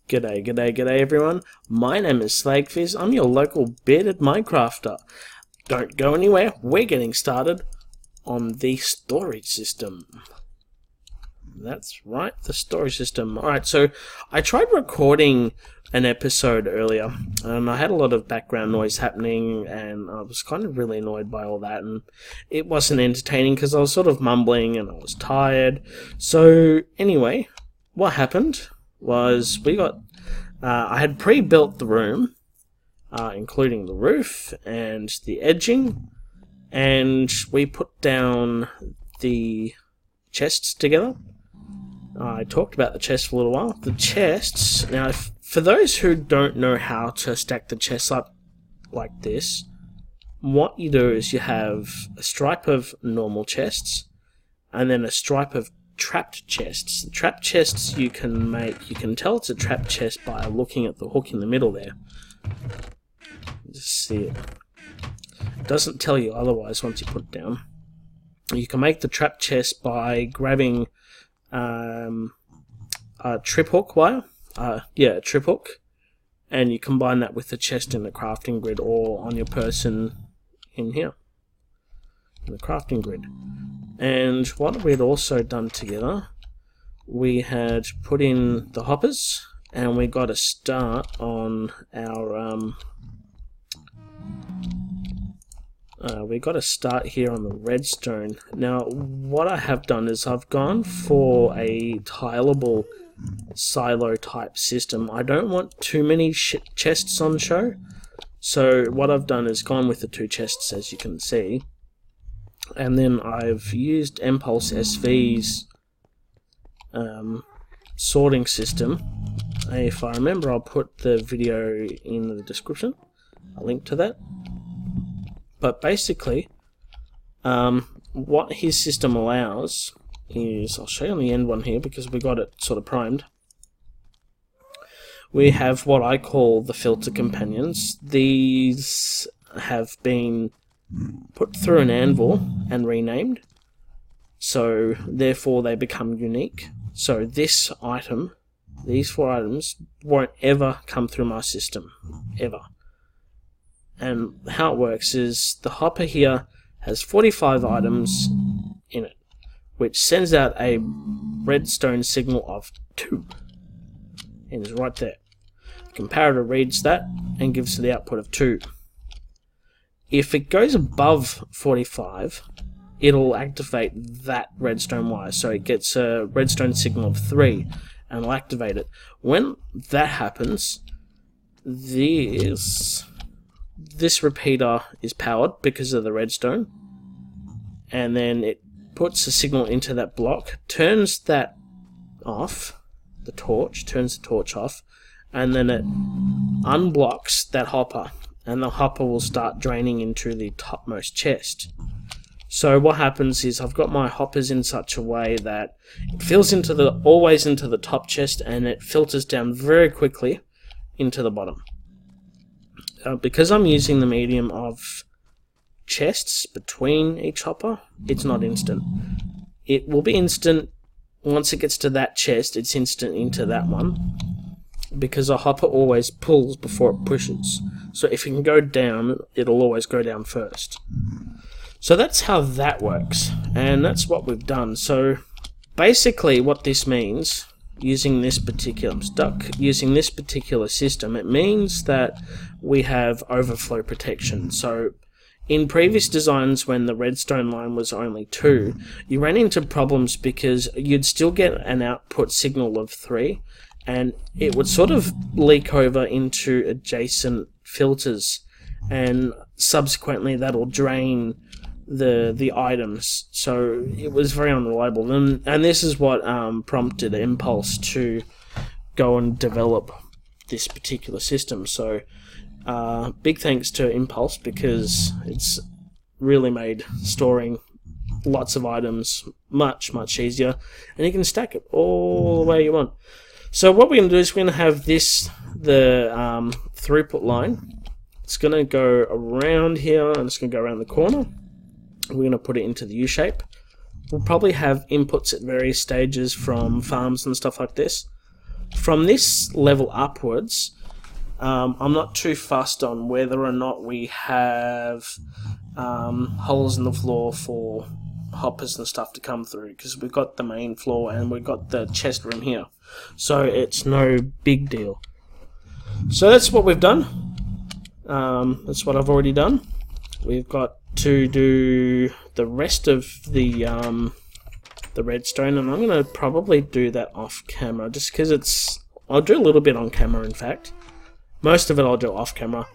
G'day everyone. My name is Slagfizz. I'm your local bearded Minecrafter. Don't go anywhere. We're getting started on the storage system. That's right, the storage system. Alright, so I tried recording an episode earlier and I had a lot of background noise happening and I was kind of really annoyed by all that, and it wasn't entertaining because I was sort of mumbling and I was tired. So anyway, what happened was I had pre-built the room, including the roof and the edging, and we put down the chests together. I talked about the chests for a little while. The chests, now for those who don't know how to stack the chests up like this, what you do is you have a stripe of normal chests and then a stripe of trapped chests. The trapped chests you can tell it's a trapped chest by looking at the hook in the middle there. Just see it. It doesn't tell you otherwise once you put it down. You can make the trapped chest by grabbing a trip hook wire. A trip hook, and you combine that with the chest in the crafting grid or on your person in here in the crafting grid. And what we'd also done together, we had put in the hoppers, and we got a start on our we got a start here on the redstone. Now what I have done is I've gone for a tileable silo type system. I don't want too many chests on show, so what I've done is gone with the two chests, as you can see. And then I've used Impulse SV's sorting system. If I remember, I'll put the video in the description, a link to that. But basically, what his system allows is, I'll show you on the end one here because we got it sort of primed. We have what I call the filter companions. These have been put through an anvil and renamed, so therefore they become unique. So this item, these 4 items, won't ever come through my system, ever. And how it works is the hopper here has 45 items in it, which sends out a redstone signal of 2, and it's right there. The comparator reads that and gives the output of 2. If it goes above 45, it'll activate that redstone wire. So it gets a redstone signal of 3 and it'll activate it. When that happens, this repeater is powered because of the redstone, and then it puts a signal into that block, turns that off, turns the torch off, and then it unblocks that hopper, and the hopper will start draining into the topmost chest. So what happens is I've got my hoppers in such a way that it fills always into the top chest, and it filters down very quickly into the bottom. Because I'm using the medium of chests between each hopper, it's not instant. It will be instant once it gets to that chest. It's instant into that one, because a hopper always pulls before it pushes. So if it can go down, it'll always go down first. So that's how that works, and that's what we've done. So basically what this means, using this particular system, it means that we have overflow protection. So in previous designs, when the redstone line was only 2, you ran into problems because you'd still get an output signal of 3, and it would sort of leak over into adjacent filters, and subsequently that'll drain the items. So it was very unreliable, and this is what prompted Impulse to go and develop this particular system. So big thanks to Impulse, because it's really made storing lots of items much easier, and you can stack it all the way you want. So what we're going to do is we're going to have the throughput line. It's going to go around here, and it's going to go around the corner. We're going to put it into the U shape. We'll probably have inputs at various stages from farms and stuff like this. from this level upwards, I'm not too fussed on whether or not we have holes in the floor for hoppers and stuff to come through, because we've got the main floor and we've got the chest room here, so it's no big deal. So that's what we've done. That's what I've already done. We've got to do the rest of the redstone, and I'm going to probably do that off camera, just because I'll do a little bit on camera. In fact, most of it I'll do off camera.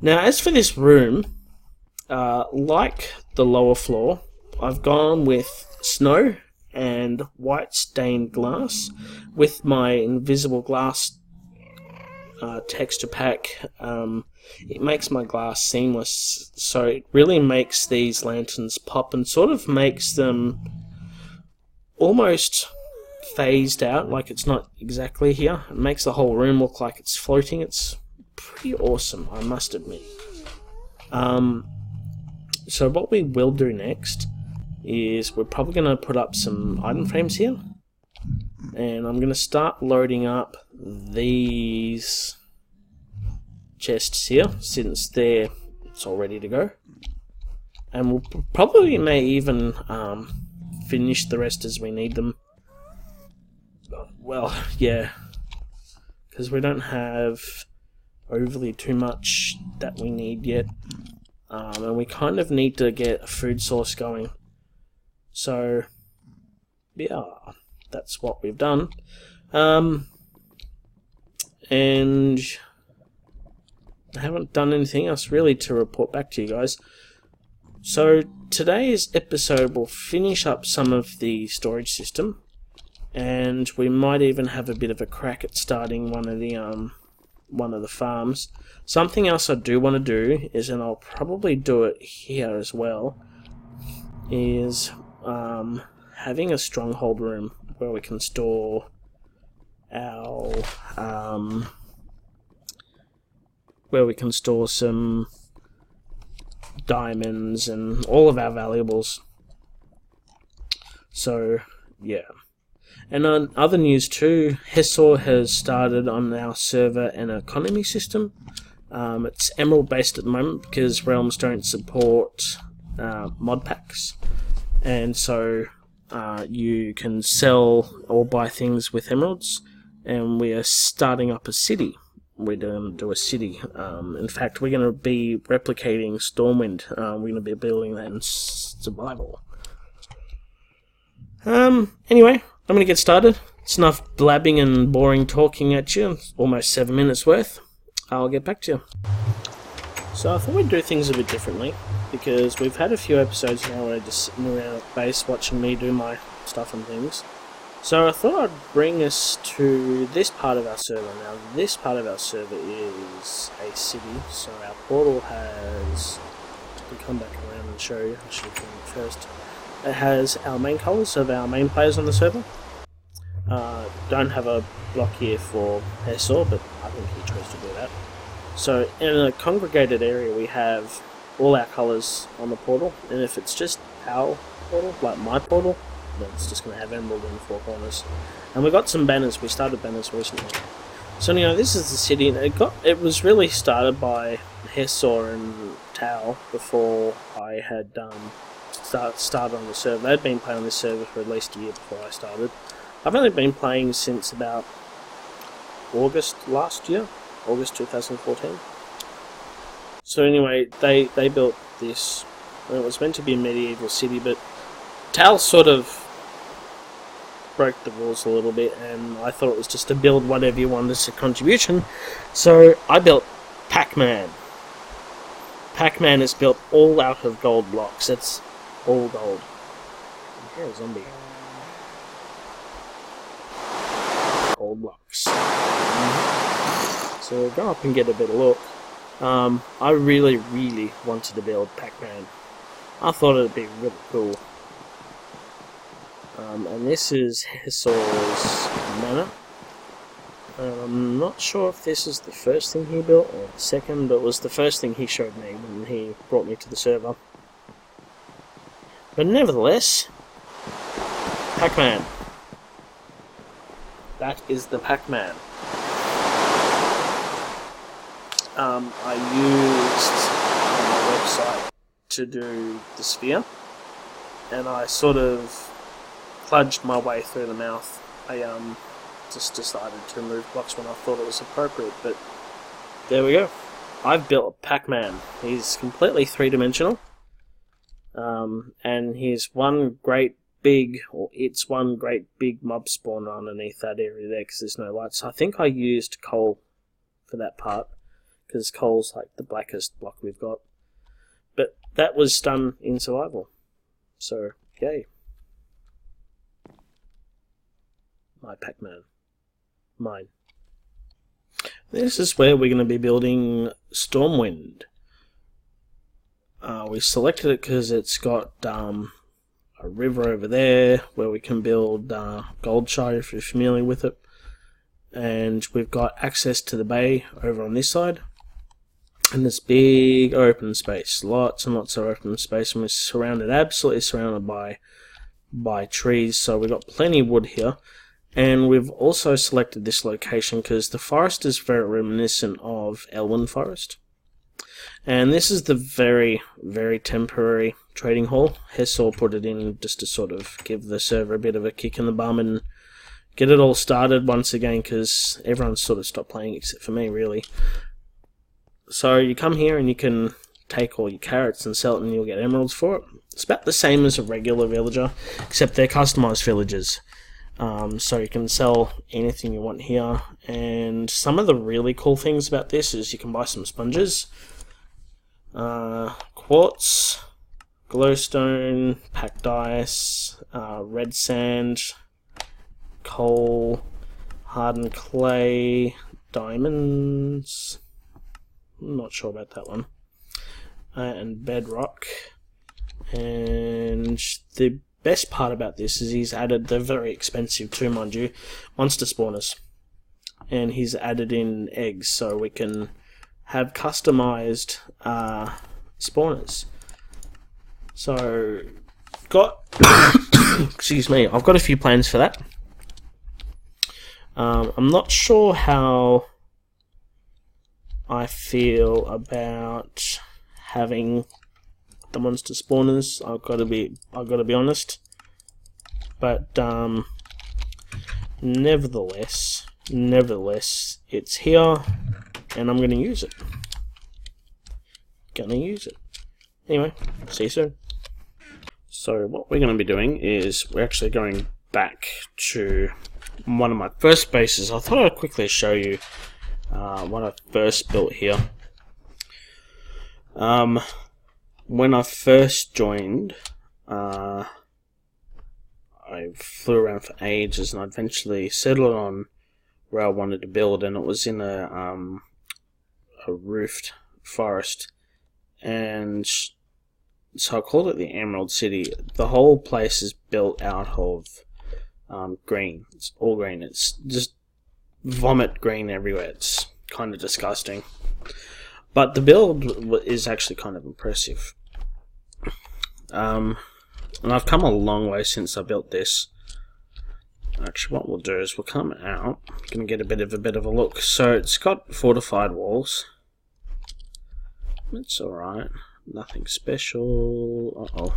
Now, as for this room, like the lower floor, I've gone with snow and white stained glass with my invisible glass texture pack. It makes my glass seamless, so it really makes these lanterns pop and sort of makes them almost phased out, like it's not exactly here. It makes the whole room look like it's floating. It's pretty awesome, I must admit. So what we will do next is we're probably going to put up some item frames here, and I'm going to start loading up these chests here, since it's all ready to go, and we'll probably may even finish the rest as we need them. Well, yeah, because we don't have overly too much that we need yet, and we kind of need to get a food source going. So yeah, that's what we've done. And I haven't done anything else really to report back to you guys. So today's episode will finish up some of the storage system, and we might even have a bit of a crack at starting one of the farms. Something else I do want to do is, and I'll probably do it here as well, is having a stronghold room where we can store our some diamonds and all of our valuables. So yeah. And on other news too, Hesor has started on our server an economy system. It's emerald based at the moment because realms don't support mod packs, and so you can sell or buy things with emeralds. And we are starting up a city. We're going to do a city. In fact, we're going to be replicating Stormwind. We're going to be building that in survival. Anyway, I'm going to get started. It's enough blabbing and boring talking at you. It's almost 7 minutes worth. I'll get back to you. So I thought we'd do things a bit differently, because we've had a few episodes now where I'm just sitting around at base watching me do my stuff and things. So I thought I'd bring us to this part of our server. Now, this part of our server is a city, so our portal has... I'll come back around and show you. I should have done it first. It has our main colours of our main players on the server. Don't have a block here for Hesor, but I think he chose to do that. So in a congregated area we have all our colours on the portal, and if it's just our portal, like my portal, then it's just going to have emerald in the four corners. And we got some banners. We started banners recently. So anyway, this is the city. It was really started by Hesor and Tao before I had started on the server. They'd been playing on this server for at least a year before I started. I've only been playing since about August last year, August 2014. So anyway, they built this, and it was meant to be a medieval city, but Tal sort of broke the rules a little bit, and I thought it was just to build whatever you wanted as a contribution, so I built Pac-Man. Pac-Man is built all out of gold blocks. It's all gold. Here, a zombie. Gold blocks. So we'll go up and get a better look. I really wanted to build Pac-Man. I thought it'd be really cool. And this is Hesor's manor. I'm not sure if this is the first thing he built or the second, but it was the first thing he showed me when he brought me to the server. But nevertheless, Pac-Man. that is the Pac-Man. I used my website to do the sphere, and I sort of plunged my way through the mouth. I just decided to remove blocks when I thought it was appropriate, but there we go. I've built a Pac-Man. He's completely three-dimensional, and he's one great big, or it's one great big mob spawner underneath that area there because there's no lights. I think I used coal for that part because coal's like the blackest block we've got. But that was done in survival. So, yay. My Pac-Man. Mine. This is where we're going to be building Stormwind. We selected it because it's got a river over there where we can build Goldshire if you're familiar with it. And we've got access to the bay over on this side. And this big open space. Lots and lots of open space. And we're absolutely surrounded by trees. So we've got plenty of wood here. And we've also selected this location because the forest is very reminiscent of Elwyn Forest. And this is the very, very temporary trading hall. Hessel put it in just to sort of give the server a bit of a kick in the bum and get it all started once again because everyone's sort of stopped playing except for me, really. So you come here and you can take all your carrots and sell it and you'll get emeralds for it. It's about the same as a regular villager, except they're customized villagers. So you can sell anything you want here, and some of the really cool things about this is you can buy some sponges, quartz, glowstone, packed ice, red sand, coal, hardened clay, diamonds, I'm not sure about that one, and bedrock. And the best part about this is he's added, they're very expensive too, mind you, monster spawners. And he's added in eggs so we can have customized spawners. So, got, excuse me, I've got a few plans for that. I'm not sure how I feel about having the monster spawners. I've got to be honest, but nevertheless, it's here, and I'm gonna use it. Anyway, see you soon. So what we're going to be doing is we're actually going back to one of my first bases. I thought I'd quickly show you what I first built here. When I first joined, I flew around for ages, and I eventually settled on where I wanted to build, and it was in a roofed forest, and so I called it the Emerald City. The whole place is built out of green. It's all green. It's just vomit green everywhere. It's kind of disgusting. But the build is actually kind of impressive. And I've come a long way since I built this. Actually, what we'll do is we'll come out. We're going to get a bit of a look. So it's got fortified walls. It's alright. Nothing special. Uh-oh.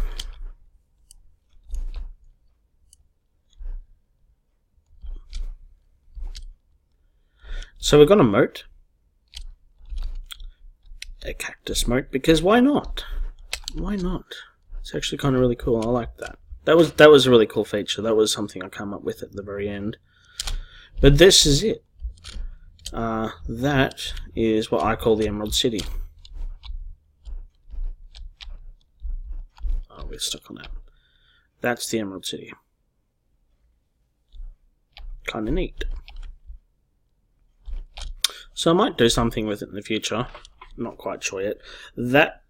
So we've got a moat. A cactus moat, because why not? Why not? It's actually kind of really cool. I like that. That was a really cool feature. That was something I came up with at the very end. But this is it. That is what I call the Emerald City. Oh, we're stuck on that. That's the Emerald City. Kind of neat. So I might do something with it in the future. Not quite sure yet. That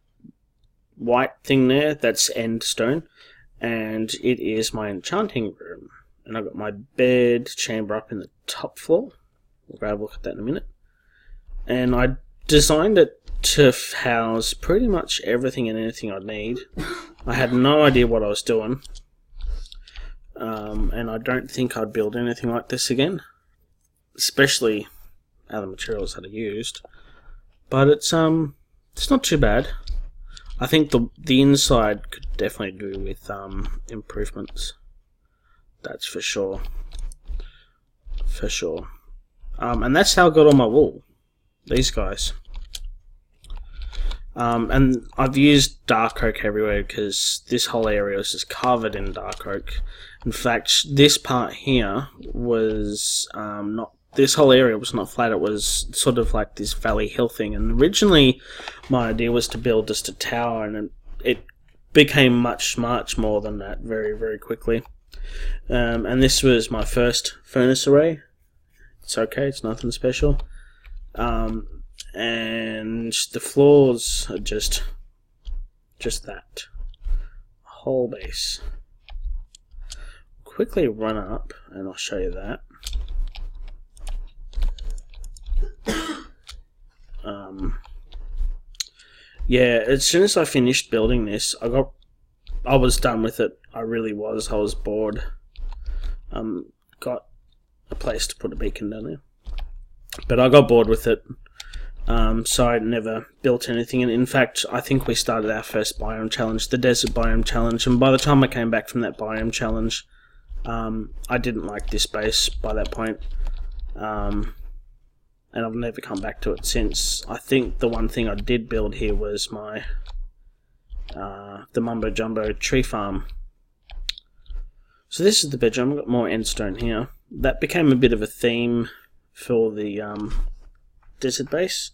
white thing there, that's end stone, and it is my enchanting room. And I've got my bed chamber up in the top floor. We'll grab a look at that in a minute. And I designed it to house pretty much everything and anything I'd need. I had no idea what I was doing. And I don't think I'd build anything like this again. especially how the materials that are used. But it's not too bad. I think the inside could definitely do with improvements. That's for sure. For sure. And that's how I got on my wall. These guys. And I've used dark oak everywhere because this whole area was just covered in dark oak. In fact, this part here was not. This whole area was not flat. It was sort of like this valley hill thing. And originally, my idea was to build just a tower, and it became much more than that very, very quickly. And this was my first furnace array. It's okay. It's nothing special. And the floors are just that whole base. Quickly run up, and I'll show you that. Yeah, as soon as I finished building this, I was done with it. I really was. I was bored. Got a place to put a beacon down there, but I got bored with it. So I never built anything. And in fact, I think we started our first biome challenge, the desert biome challenge. And by the time I came back from that biome challenge, I didn't like this base by that point. And I've never come back to it since. I think the one thing I did build here was my the Mumbo Jumbo tree farm. So this is the bedroom. I've got more endstone here. That became a bit of a theme for the desert base.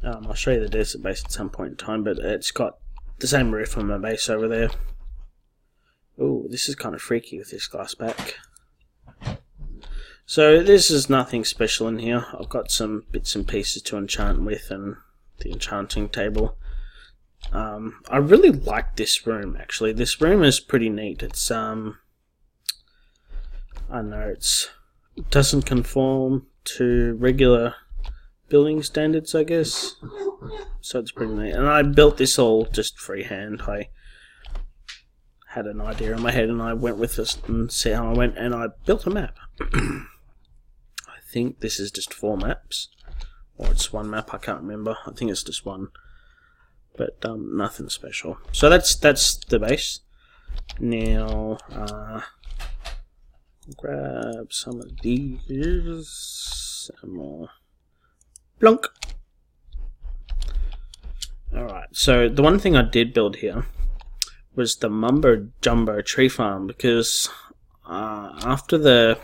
I'll show you the desert base at some point in time, but it's got the same roof on my base over there. Ooh, this is kind of freaky with this glass back. So this is nothing special in here. I've got some bits and pieces to enchant with and the enchanting table. I really like this room, actually. This room is pretty neat. It's I don't know, it doesn't conform to regular building standards, I guess. So it's pretty neat. And I built this all just freehand. I had an idea in my head and I went with this and see how I went, and I built a map. I think this is just 4 maps, or it's 1 map, I can't remember. I think it's just 1, but nothing special. So that's the base. Now grab some of these, some more plunk. Alright, so the one thing I did build here was the Mumbo Jumbo tree farm, because after the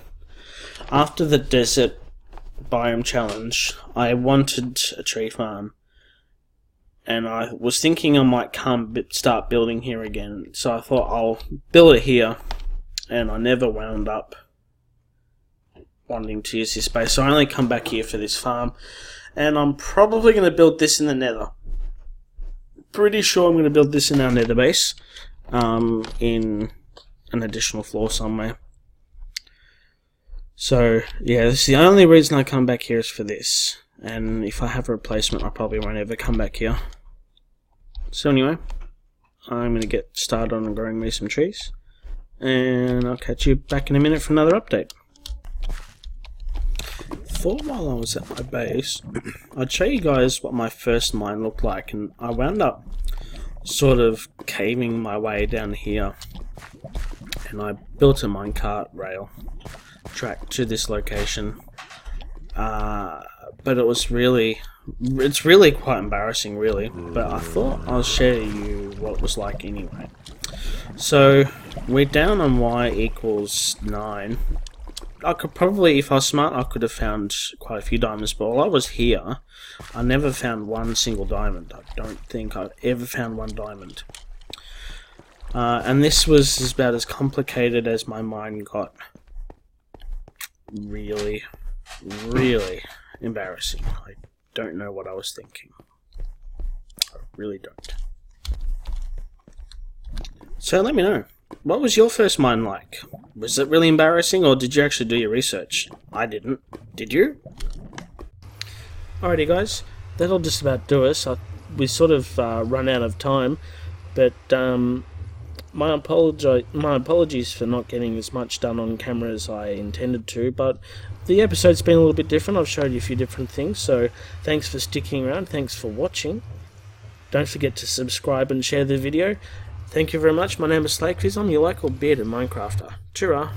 desert biome challenge, I wanted a tree farm, and I was thinking I might start building here again. So I thought I'll build it here, and I never wound up wanting to use this space. So I only come back here for this farm, and I'm probably going to build this in the nether. Pretty sure I'm going to build this in our nether base, in an additional floor somewhere. So yeah, this is the only reason I come back here is for this. And if I have a replacement, I probably won't ever come back here. So anyway, I'm going to get started on growing me some trees, and I'll catch you back in a minute for another update. Thought while I was at my base, I'd show you guys what my first mine looked like, and I wound up sort of caving my way down here, and I built a minecart rail track to this location. But it's really quite embarrassing, really. But I thought I'll share you what it was like anyway. So we're down on y equals 9. I could probably, if I was smart, I could have found quite a few diamonds, but while I was here, I never found one single diamond. I don't think I've ever found one diamond. And this was about as complicated as my mine got. Really embarrassing. I don't know what I was thinking. I really don't. So let me know. What was your first mine like? Was it really embarrassing, or did you actually do your research? I didn't. Did you? Alrighty guys, that'll just about do us. We sort of run out of time, but My apologies for not getting as much done on camera as I intended to, but the episode's been a little bit different. I've showed you a few different things, so thanks for sticking around, thanks for watching. Don't forget to subscribe and share the video. Thank you very much. My name is Slakefish. I'm your local bearded Minecrafter. Cheerio.